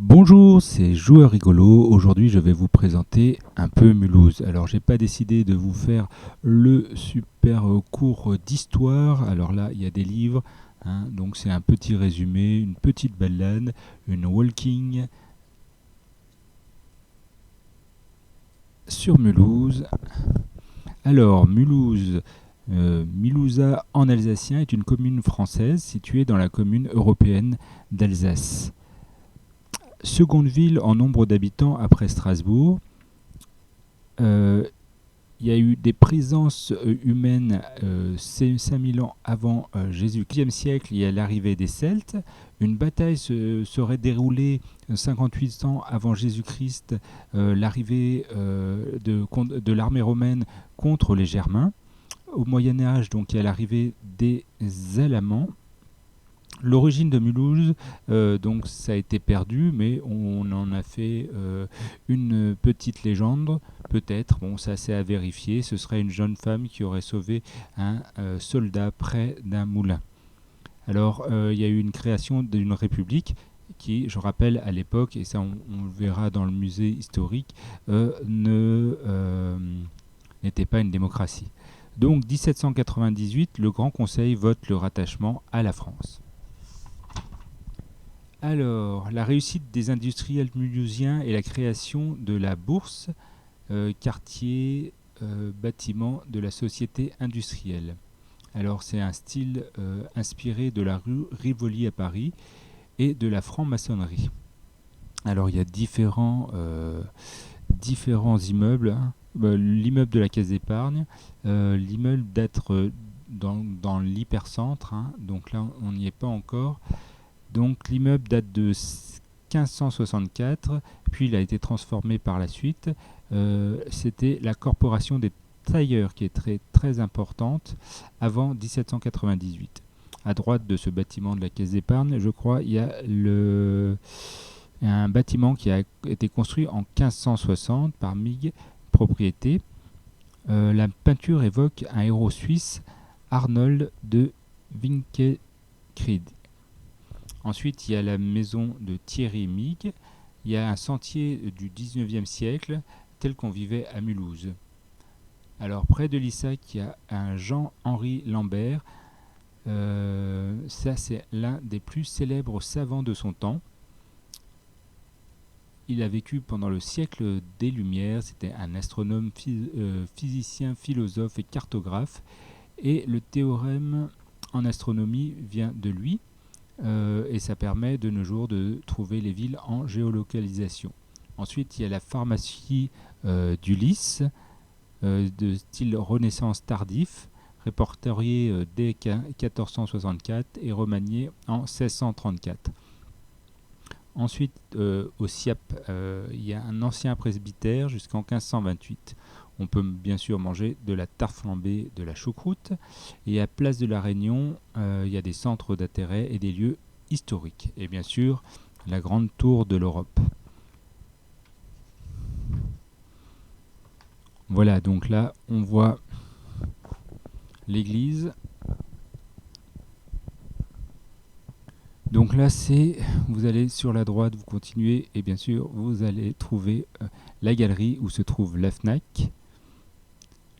Bonjour, c'est Joueur Rigolo. Aujourd'hui, je vais vous présenter un peu Mulhouse. Alors, j'ai pas décidé de vous faire le super cours d'histoire. Alors là, il y a des livres, hein, donc c'est un petit résumé, une petite balade, une walking sur Mulhouse. Alors, Mulhouse, Milouza en alsacien est une commune française située dans la commune européenne d'Alsace. Seconde ville en nombre d'habitants après Strasbourg. Euh, il y a eu des présences humaines 5000 ans avant Jésus-Christ. Au 10e siècle, il y a l'arrivée des Celtes. Une bataille se serait déroulée 58 ans avant Jésus-Christ, l'arrivée de l'armée romaine contre les Germains. Au Moyen Âge, donc, il y a l'arrivée des Alamans. L'origine de Mulhouse, donc ça a été perdu, mais on en a fait une petite légende, peut-être. Bon, ça c'est à vérifier. Ce serait une jeune femme qui aurait sauvé un soldat près d'un moulin. Alors, il y a eu une création d'une république qui, je rappelle, à l'époque, et ça on le verra dans le musée historique, n'était pas une démocratie. Donc, 1798, le Grand Conseil vote le rattachement à la France. Alors, la réussite des industriels mulhousiens et la création de la bourse, quartier bâtiment de la société industrielle. Alors, c'est un style inspiré de la rue Rivoli à Paris et de la franc-maçonnerie. Alors, il y a différents immeubles, hein. L'immeuble de la Caisse d'épargne, l'immeuble d'être dans l'hypercentre, hein. Donc là, on n'y est pas encore. Donc l'immeuble date de 1564, puis il a été transformé par la suite. C'était la corporation des tailleurs qui est très importante avant 1798. À droite de ce bâtiment de la Caisse d'épargne, je crois, il y a un bâtiment qui a été construit en 1560 par Mig, propriété. La peinture évoque un héros suisse, Arnold de Winkelried. Ensuite, il y a la maison de Thierry Mig. Il y a un sentier du 19e siècle tel qu'on vivait à Mulhouse. Alors, près de l'Issac, il y a un Jean-Henri Lambert. Ça, c'est l'un des plus célèbres savants de son temps. Il a vécu pendant le siècle des Lumières. C'était un astronome, physicien, philosophe et cartographe. Et le théorème en astronomie vient de lui. Et ça permet de nos jours de trouver les villes en géolocalisation. Ensuite, il y a la pharmacie d'Ulysse, de style Renaissance tardif, répertoriée dès 1464 et remaniée en 1634. Ensuite, au Siap, il y a un ancien presbytère jusqu'en 1528. On peut bien sûr manger de la tarte flambée, de la choucroute. Et à Place de la Réunion, il y a des centres d'intérêt et des lieux historiques. Et bien sûr, la grande tour de l'Europe. Voilà, donc là, on voit l'église. Donc là, vous allez sur la droite, vous continuez, et bien sûr, vous allez trouver la galerie où se trouve la FNAC.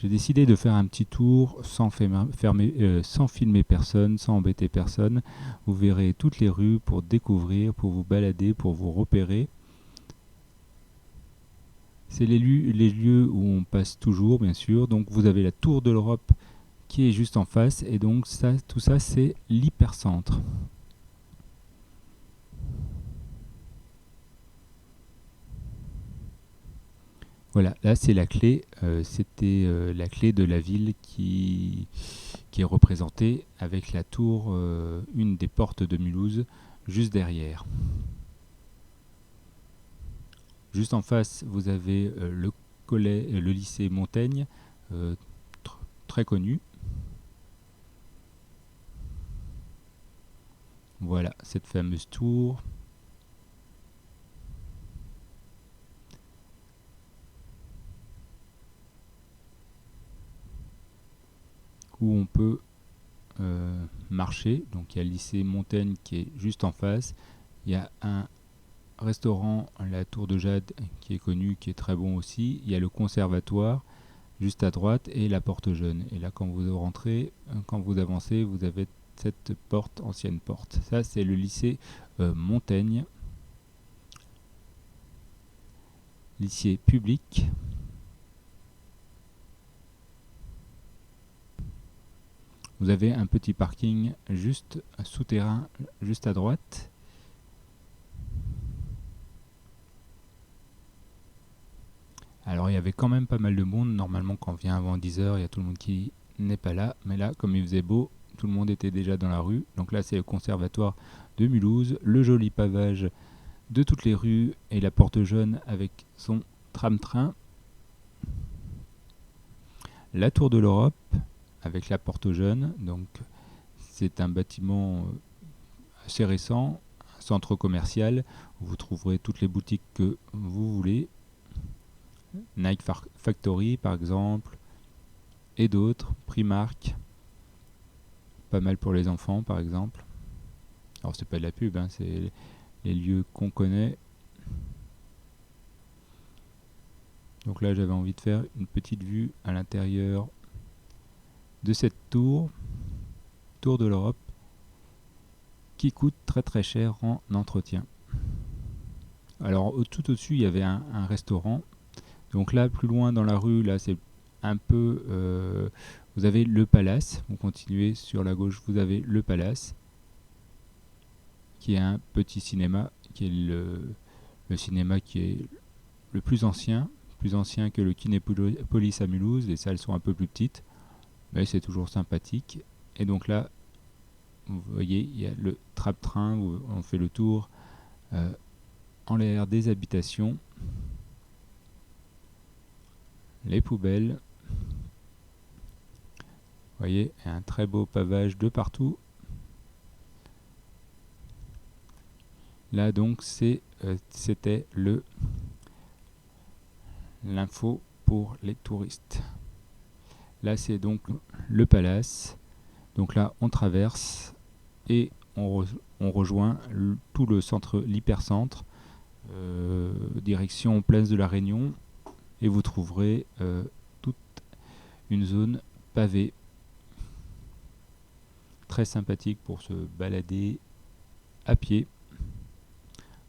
J'ai décidé de faire un petit tour sans filmer personne, sans embêter personne. Vous verrez toutes les rues pour découvrir, pour vous balader, pour vous repérer. C'est les lieux où on passe toujours, bien sûr. Donc vous avez la Tour de l'Europe qui est juste en face. Et donc tout ça, c'est l'hypercentre. Voilà, là c'est la clé. C'était la clé de la ville qui est représentée avec la tour, une des portes de Mulhouse, juste derrière. Juste en face, vous avez le lycée Montaigne, très connu. Voilà, cette fameuse tour. Où on peut marcher. Donc il y a le lycée Montaigne qui est juste en face. Il y a un restaurant La Tour de Jade qui est connu, qui est très bon aussi. Il y a le conservatoire juste à droite et la porte jaune. Et là, quand vous rentrez, quand vous avancez, vous avez cette porte, ancienne porte. Ça, c'est le lycée Montaigne, lycée public. Vous avez un petit parking juste souterrain, juste à droite. Alors il y avait quand même pas mal de monde. Normalement quand on vient avant 10h, il y a tout le monde qui n'est pas là. Mais là, comme il faisait beau, tout le monde était déjà dans la rue. Donc là c'est le conservatoire de Mulhouse, le joli pavage de toutes les rues et la porte jaune avec son tram-train. La tour de l'Europe avec la porte jaune. Donc c'est un bâtiment assez récent, un centre commercial où vous trouverez toutes les boutiques que vous voulez. Nike Factory par exemple, et d'autres, Primark, pas mal pour les enfants par exemple. Alors c'est pas de la pub, hein, c'est les lieux qu'on connaît. Donc là j'avais envie de faire une petite vue à l'intérieur de cette tour de l'Europe, qui coûte très très cher en entretien. Alors tout au-dessus il y avait un restaurant. Donc là plus loin dans la rue, là c'est un peu vous avez le Palace. Vous continuez sur la gauche, vous avez le Palace qui est un petit cinéma, qui est le cinéma qui est le plus ancien que le Kinépolis à Mulhouse. Les salles sont un peu plus petites, mais c'est toujours sympathique. Et donc là, vous voyez, il y a le trap-train où on fait le tour en l'air des habitations, les poubelles. Vous voyez, un très beau pavage de partout. Là donc c'était l'info pour les touristes. Là c'est donc le Palace. Donc là on traverse et on rejoint tout le centre, l'hypercentre, direction place de la Réunion, et vous trouverez toute une zone pavée très sympathique pour se balader à pied.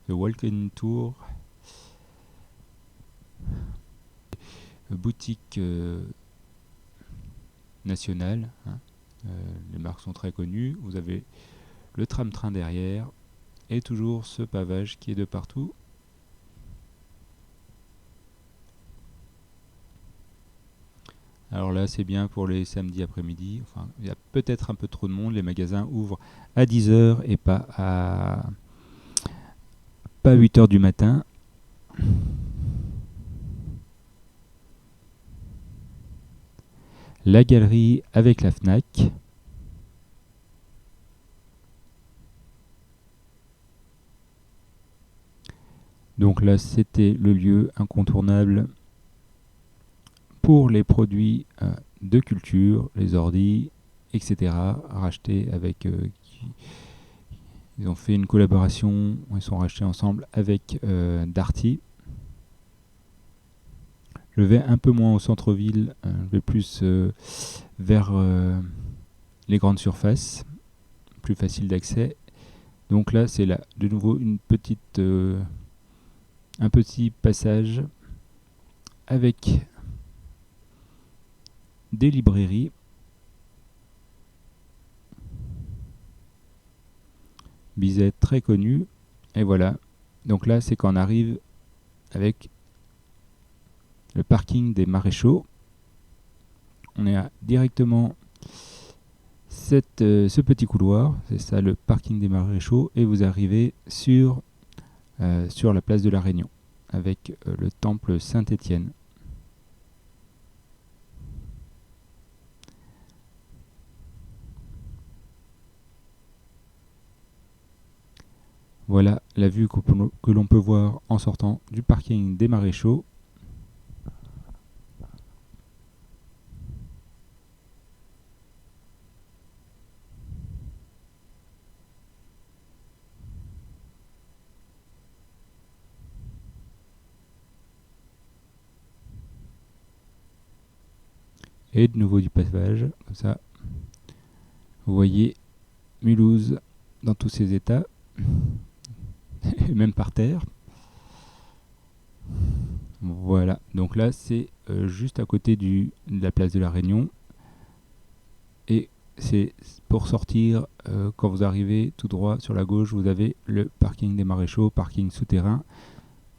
The Walking Tour, boutique nationale, hein. Les marques sont très connues. Vous avez le tram-train derrière et toujours ce pavage qui est de partout. Alors là c'est bien pour les samedis après-midi. Enfin, il y a peut-être un peu trop de monde. Les magasins ouvrent à 10h et pas à 8h du matin. La galerie avec la Fnac. Donc là, c'était le lieu incontournable pour les produits de culture, les ordis, etc. rachetés avec... ils ont fait une collaboration, ils sont rachetés ensemble avec Darty. Je vais un peu moins au centre-ville, je vais plus vers les grandes surfaces, plus facile d'accès. Donc là, c'est là de nouveau un petit passage avec des librairies. Bizet très connu. Et voilà. Donc là, c'est quand on arrive avec le parking des Maréchaux. On est directement ce petit couloir. C'est ça le parking des Maréchaux. Et vous arrivez sur la place de la Réunion avec le temple Saint-Étienne. Voilà la vue que l'on peut voir en sortant du parking des Maréchaux. Et de nouveau du pavage, comme ça. Vous voyez Mulhouse dans tous ses états, et même par terre. Voilà, donc là c'est juste à côté de la place de la Réunion. Et c'est pour sortir, quand vous arrivez tout droit sur la gauche, vous avez le parking des Maréchaux, parking souterrain.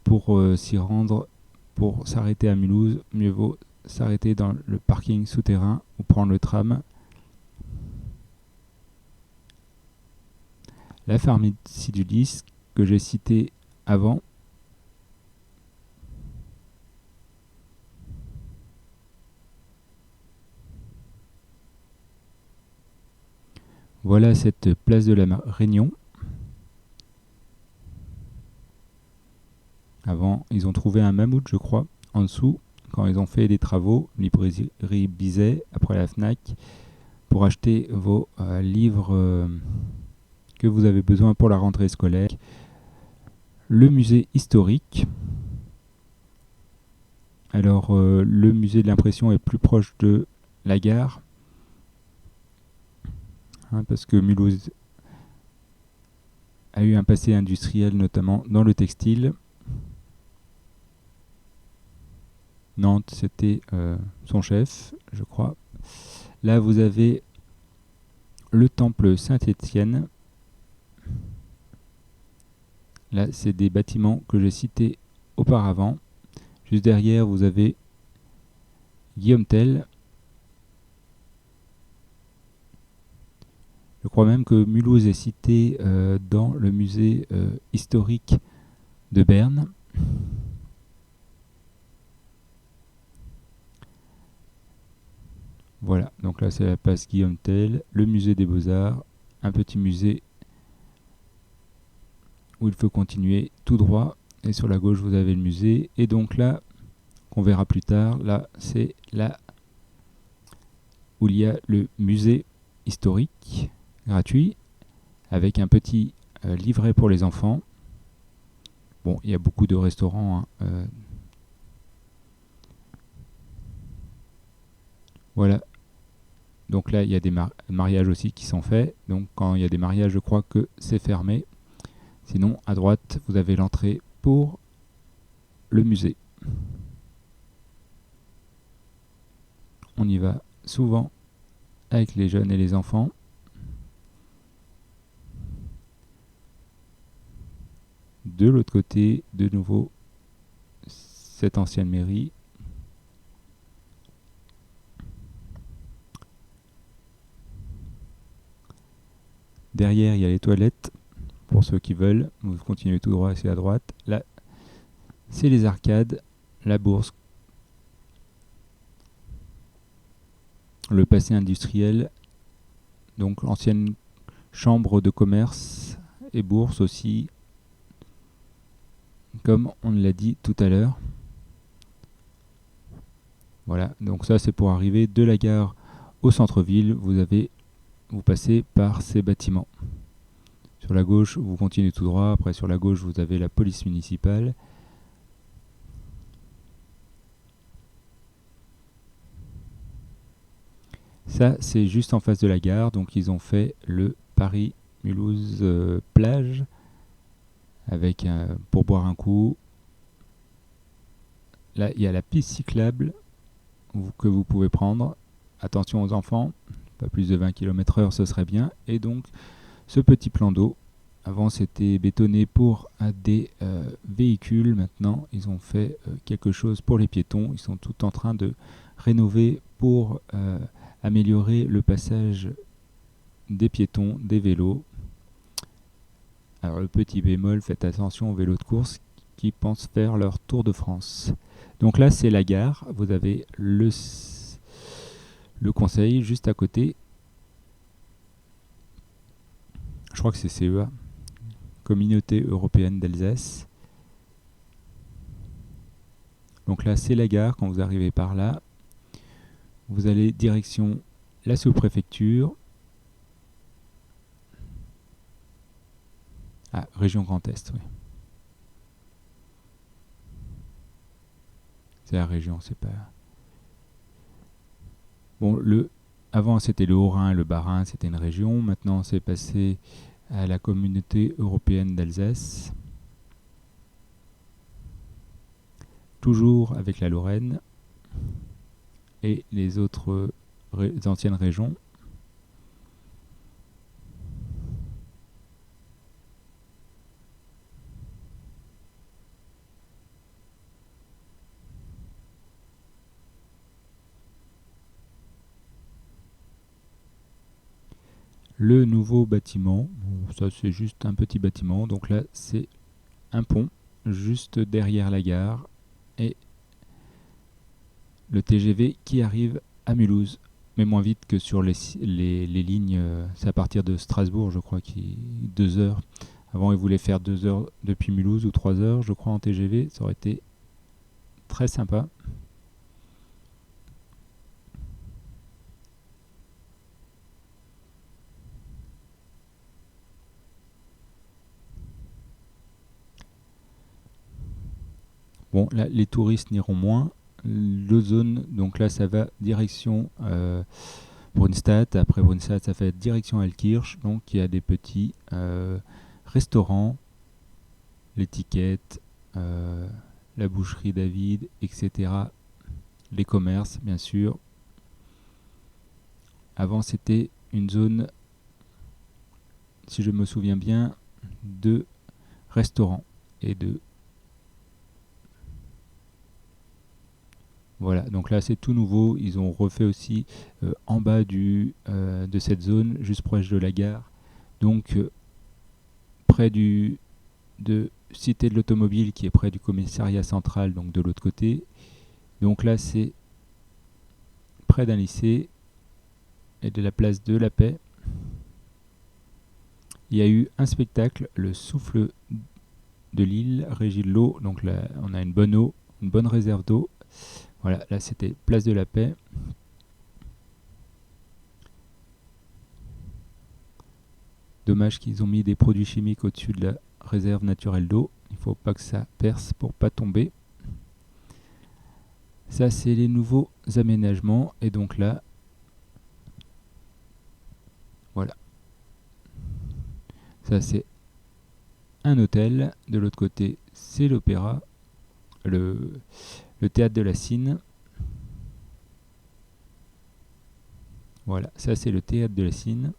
Pour s'y rendre, pour s'arrêter à Mulhouse, mieux vaut s'arrêter dans le parking souterrain ou prendre le tram. La pharmacie du Lys que j'ai citée avant. Voilà cette place de la Réunion. Avant, ils ont trouvé un mammouth, je crois, en dessous, quand ils ont fait des travaux, librairie Bizet, après la FNAC, pour acheter vos livres que vous avez besoin pour la rentrée scolaire. Le musée historique. Alors, le musée de l'impression est plus proche de la gare, parce que Mulhouse a eu un passé industriel, notamment dans le textile. Nantes, c'était son chef, je crois. Là, vous avez le temple Saint-Étienne. Là, c'est des bâtiments que j'ai cités auparavant. Juste derrière, vous avez Guillaume Tell. Je crois même que Mulhouse est cité dans le musée historique de Berne. Voilà, donc là c'est la place Guillaume Tell, le musée des Beaux-Arts, un petit musée où il faut continuer tout droit. Et sur la gauche, vous avez le musée. Et donc là, qu'on verra plus tard, là c'est là où il y a le musée historique gratuit avec un petit livret pour les enfants. Bon, il y a beaucoup de restaurants. Voilà. Donc là, il y a des mariages aussi qui sont faits. Donc quand il y a des mariages, je crois que c'est fermé. Sinon, à droite, vous avez l'entrée pour le musée. On y va souvent avec les jeunes et les enfants. De l'autre côté, de nouveau, cette ancienne mairie. Derrière, il y a les toilettes. Pour ceux qui veulent, vous continuez tout droit, c'est à droite. Là, c'est les arcades, la bourse, le passé industriel, donc l'ancienne chambre de commerce et bourse aussi, comme on l'a dit tout à l'heure. Voilà, donc ça c'est pour arriver de la gare au centre-ville. Vous passez par ces bâtiments. Sur la gauche, vous continuez tout droit. Après, sur la gauche, vous avez la police municipale. Ça, c'est juste en face de la gare. Donc, ils ont fait le Paris-Mulhouse plage avec pour boire un coup. Là, il y a la piste cyclable que vous pouvez prendre. Attention aux enfants, pas plus de 20 km/h, ce serait bien. Et donc, ce petit plan d'eau. Avant, c'était bétonné pour des véhicules. Maintenant, ils ont fait quelque chose pour les piétons. Ils sont tout en train de rénover pour améliorer le passage des piétons, des vélos. Alors, le petit bémol, faites attention aux vélos de course qui pensent faire leur tour de France. Donc là, c'est la gare. Vous avez le conseil juste à côté. Je crois que c'est CEA. Communauté européenne d'Alsace. Donc là, c'est la gare. Quand vous arrivez par là, vous allez direction la sous-préfecture. Ah, région Grand Est, oui. C'est la région, c'est pas... Bon, avant c'était le Haut-Rhin, le Bas-Rhin, c'était une région. Maintenant c'est passé à la communauté européenne d'Alsace. Toujours avec la Lorraine et les autres anciennes régions. Le nouveau bâtiment, bon, ça c'est juste un petit bâtiment, donc là c'est un pont juste derrière la gare et le TGV qui arrive à Mulhouse, mais moins vite que sur les lignes, c'est à partir de Strasbourg je crois, 2 heures. Avant ils voulaient faire 2 heures depuis Mulhouse ou 3 heures je crois en TGV, ça aurait été très sympa. Bon, là, les touristes n'iront moins. L'Ozone, donc là, ça va direction Brunstatt. Après Brunstatt, ça fait direction Altkirch. Donc, il y a des petits restaurants, l'étiquette, la boucherie David, etc. Les commerces, bien sûr. Avant, c'était une zone, si je me souviens bien, de restaurants et de... Voilà, donc là c'est tout nouveau. Ils ont refait aussi en bas de cette zone, juste proche de la gare. Donc près de Cité de l'Automobile qui est près du commissariat central, donc de l'autre côté. Donc là c'est près d'un lycée et de la place de la Paix. Il y a eu un spectacle, le Souffle de l'île, régie de l'eau. Donc là on a une bonne eau, une bonne réserve d'eau. Voilà, là c'était place de la Paix. Dommage qu'ils ont mis des produits chimiques au-dessus de la réserve naturelle d'eau. Il ne faut pas que ça perce pour pas tomber. Ça, c'est les nouveaux aménagements. Et donc là, voilà. Ça, c'est un hôtel. De l'autre côté, c'est l'opéra, le théâtre de la Cine. Voilà, ça, c'est le théâtre de la Cine.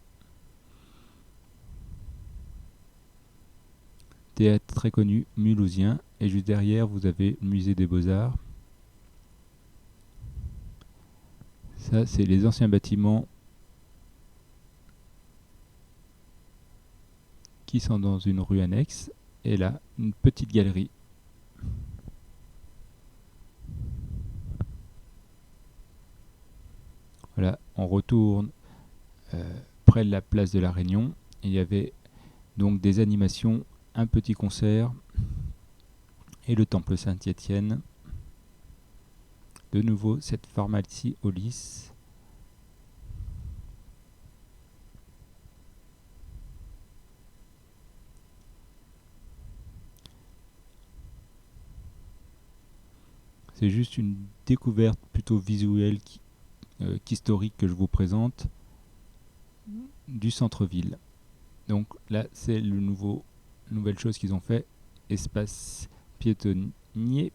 Théâtre très connu, mulhousien. Et juste derrière, vous avez le musée des Beaux-Arts. Ça, c'est les anciens bâtiments qui sont dans une rue annexe. Et là, une petite galerie. Voilà, on retourne près de la place de la Réunion. Il y avait donc des animations, un petit concert et le temple Saint-Étienne. De nouveau, cette pharmacie au lys. C'est juste une découverte plutôt visuelle qu'historique que je vous présente du centre-ville. Donc là, c'est nouvelle chose qu'ils ont fait, espace piétonnier.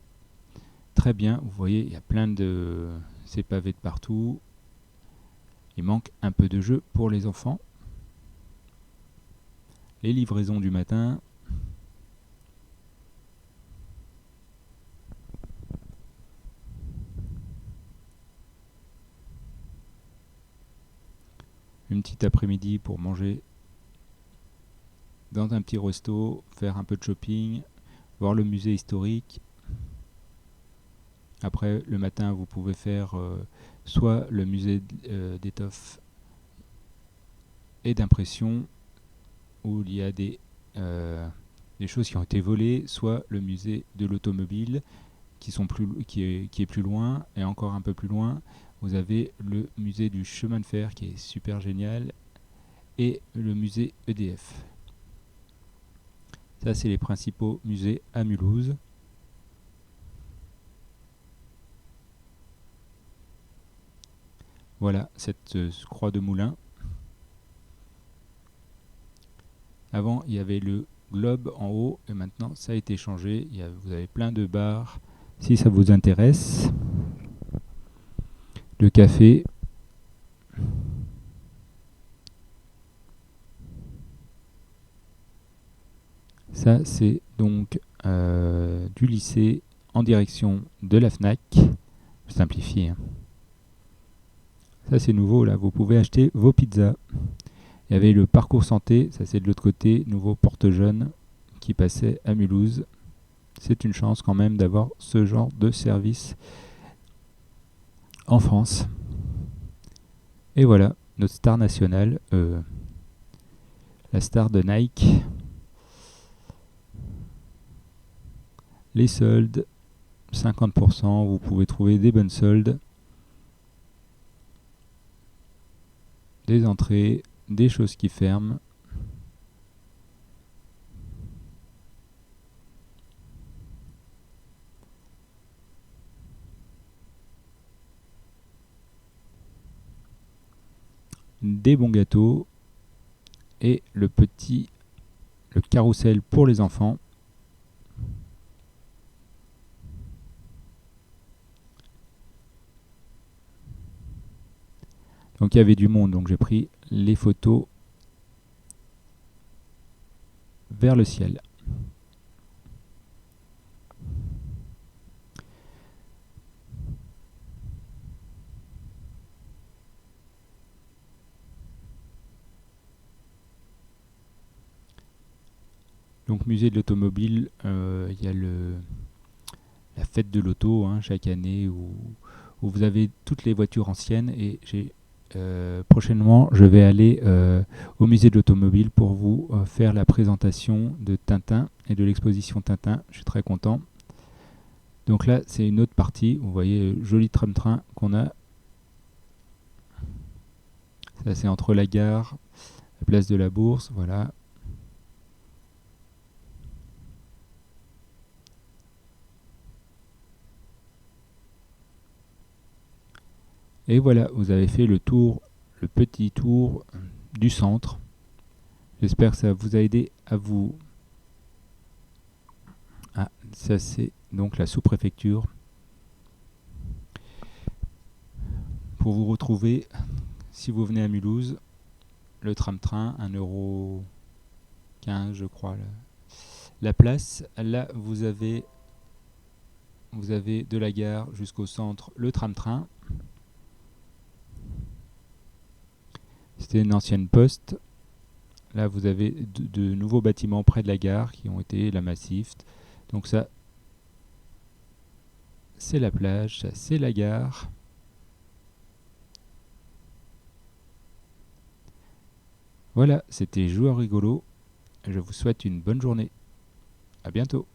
Très bien, vous voyez, il y a plein de... C'est pavé de partout. Il manque un peu de jeu pour les enfants. Les livraisons du matin. Une petite après-midi pour manger dans un petit resto, faire un peu de shopping, voir le musée historique. Après, le matin, vous pouvez faire soit le musée d'étoffe et d'impression, où il y a des choses qui ont été volées, soit le musée de l'automobile, qui est plus loin, et encore un peu plus loin, vous avez le musée du chemin de fer, qui est super génial, et le musée EDF. Ça, c'est les principaux musées à Mulhouse. Voilà cette croix de moulin. Avant, il y avait le globe en haut et maintenant ça a été changé. Vous avez plein de bars si ça vous intéresse. Le café. Ça, c'est donc du lycée en direction de la FNAC. Je simplifie, hein. Ça, c'est nouveau, là. Vous pouvez acheter vos pizzas. Il y avait le parcours santé. Ça, c'est de l'autre côté. Nouveau porte-jeunes qui passait à Mulhouse. C'est une chance quand même d'avoir ce genre de service en France. Et voilà, notre star nationale, la star de Nike. Les soldes, 50%, vous pouvez trouver des bonnes soldes, des entrées, des choses qui ferment. Des bons gâteaux et le carrousel pour les enfants. Donc il y avait du monde, donc j'ai pris les photos vers le ciel. Donc musée de l'automobile, il y a la fête de l'auto, hein, chaque année où vous avez toutes les voitures anciennes et prochainement je vais aller au musée de l'automobile pour vous faire la présentation de Tintin et de l'exposition Tintin. Je suis très content. Donc là c'est une autre partie, vous voyez joli tram-train qu'on a. Ça c'est entre la gare, la place de la Bourse, voilà. Et voilà, vous avez fait le tour, le petit tour du centre. J'espère que ça vous a aidé à vous... Ah, ça c'est donc la sous-préfecture. Pour vous retrouver, si vous venez à Mulhouse, le tram-train, 1,15 € je crois. La place, là vous avez de la gare jusqu'au centre le tram-train. C'était une ancienne poste. Là vous avez de nouveaux bâtiments près de la gare qui ont été la Massif. Donc ça, c'est la plage, ça c'est la gare. Voilà, c'était Joueur Rigolo. Je vous souhaite une bonne journée. À bientôt.